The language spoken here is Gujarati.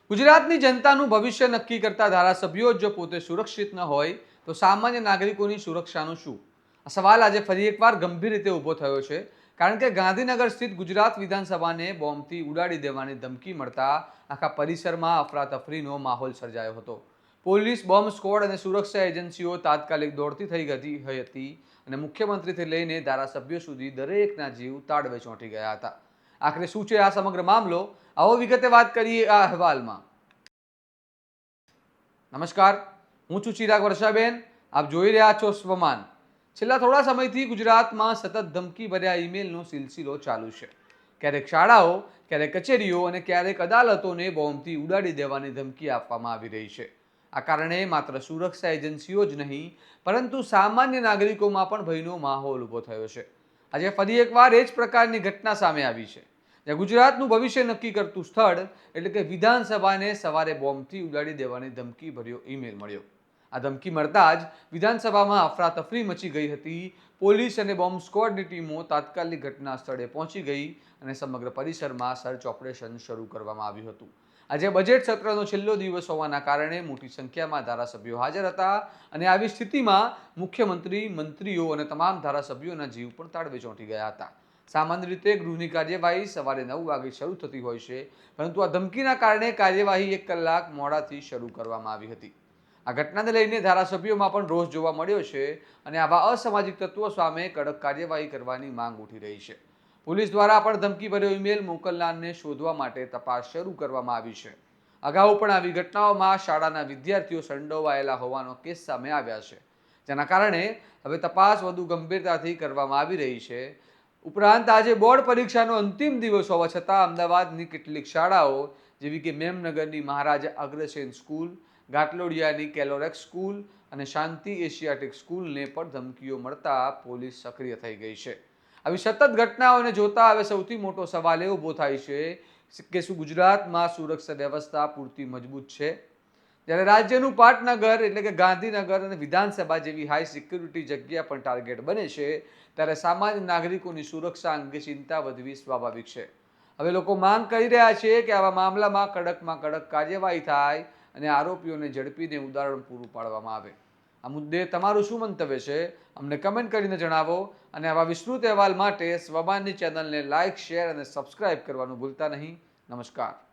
ગુજરાતની જનતાનું ભવિષ્ય નક્કી કરતા ધારાસભ્યો જો પોતે સુરક્ષિત ન હોય તો સામાન્ય નાગરિકોની સુરક્ષાનું શું? આ સવાલ આજે ફરી એકવાર ગંભીર રીતે ઊભો થયો છે, કારણ કે ગાંધીનગર સ્થિત ગુજરાત વિધાનસભાને બોમ્બથી ઉડાડી દેવાની ધમકી મળતા આખા પરિસરમાં અફરાતફરીનો માહોલ સર્જાયો હતો. પોલીસ, બોમ્બ સ્ક્વોડ અને સુરક્ષા એજન્સીઓ તાત્કાલિક દોડતી થઈ ગઈ હતી અને મુખ્યમંત્રીથી લઈને ધારાસભ્યો સુધી દરેકના જીવ તાળવે ચોંટી ગયા હતા. આખરે શું છે આ સમગ્ર મામલો? આવો વિગતે વાત કરીએ આ અહેવાલમાં. નમસ્કાર, હું છું ચિરાગ વર્ષાબેન. આપ જોઈ રહ્યા છો સ્વમાન. છેલ્લા થોડા સમયથી ગુજરાતમાં સતત ધમકી ભર્યા ઈમેલનો સિલસિલો ચાલુ છે. ક્યારેક શાળાઓ, ક્યારેક કચેરીઓ અને ક્યારેક અદાલતોને બોમ્બથી ઉડાડી દેવાની ધમકી આપવામાં આવી રહી છે. આ કારણે માત્ર સુરક્ષા એજન્સીઓ જ નહીં, પરંતુ સામાન્ય નાગરિકોમાં પણ ભયનો માહોલ ઊભો થયો છે. આજે ફરી એકવાર એ જ પ્રકારની ઘટના સામે આવી છે, જ્યાં ગુજરાતનું ભવિષ્ય નક્કી કરતું સ્થળ એટલે કે વિધાનસભાને સવારે બોમ્બથી ઉડાડી દેવાની ધમકી ભર્યો ઈમેલ મળ્યો. આ ધમકી મળતા જ વિધાનસભામાં અફરાતફરી મચી ગઈ હતી. પોલીસ અને બોમ્બ સ્ક્વોડની ટીમો તાત્કાલિક ઘટના સ્થળે પહોંચી ગઈ અને સમગ્ર પરિસરમાં સર્ચ ઓપરેશન શરૂ કરવામાં આવ્યું હતું. આજે બજેટ સત્રનો છેલ્લો દિવસ હોવાના કારણે મોટી સંખ્યામાં ધારાસભ્યો હાજર હતા અને આવી સ્થિતિમાં મુખ્યમંત્રી, મંત્રીઓ અને તમામ ધારાસભ્યોના જીવ પણ તાળવે ચોંટી ગયા હતા. સામાન્ય રીતે ગૃહની કાર્યવાહી સવારે 9 વાગે શરૂ થતી હોય છે, પરંતુ આ ધમકીના કારણે કાર્યવાહી 1 કલાક મોડાથી શરૂ કરવામાં આવી હતી. આ ઘટનાને લઈને ધારાસભ્યોમાં પણ રોષ જોવા મળ્યો છે અને આવા અસામાજિક તત્વો સામે કડક કાર્યવાહી કરવાની માંગ ઉઠી રહી છે. પોલીસ દ્વારા પણ ધમકીભર્યો ઈમેલ મોકલનારને શોધવા માટે તપાસ શરૂ કરવામાં આવી છે. અગાઉ પણ આવી ઘટનાઓમાં શાળાના વિદ્યાર્થીઓ સંડોવાયેલા હોવાનો કેસ સામે આવ્યા છે, જેના કારણે હવે તપાસ વધુ ગંભીરતાથી કરવામાં આવી રહી છે. ઉપરાંત આજે બોર્ડ પરીક્ષાનો અંતિમ દિવસ હોવા છતાં અમદાવાદની કેટલીક શાળાઓ જેવી કે મેમનગરની મહારાજા અગ્રસેન સ્કૂલ, ઘાટલોડિયાની કેલોરેક્સ સ્કૂલ અને શાંતિ એશિયાટિક સ્કૂલને પણ ધમકીઓ મળતા પોલીસ સક્રિય થઈ ગઈ છે. આવી સતત ઘટનાઓને જોતા હવે સૌથી મોટો સવાલ એ ઊભો થાય છે કે શું ગુજરાતમાં સુરક્ષા વ્યવસ્થા પૂરતી મજબૂત છે? જ્યારે રાજ્યનું પાટનગર એટલે કે ગાંધીનગર અને વિધાનસભા જેવી હાઈ સિક્યુરિટી જગ્યા પણ ટાર્ગેટ બને છે, ત્યારે સામાન્ય નાગરિકોની સુરક્ષા અંગે ચિંતા વધવી સ્વાભાવિક છે. હવે લોકો માંગ કરી રહ્યા છે કે આવા મામલામાં કડકમાં કડક કાર્યવાહી થાય અને આરોપીઓને ઝડપીને ઉદાહરણ પૂરું પાડવામાં આવે. આ મુદ્દે તમારું શું મંતવ્ય છે? અમને કમેન્ટ કરીને જણાવો અને આવા વિસ્તૃત અહેવાલ માટે સ્વમાનની ચેનલને લાઇક, શેર અને સબસ્ક્રાઇબ કરવાનું ભૂલતા નહીં. નમસ્કાર.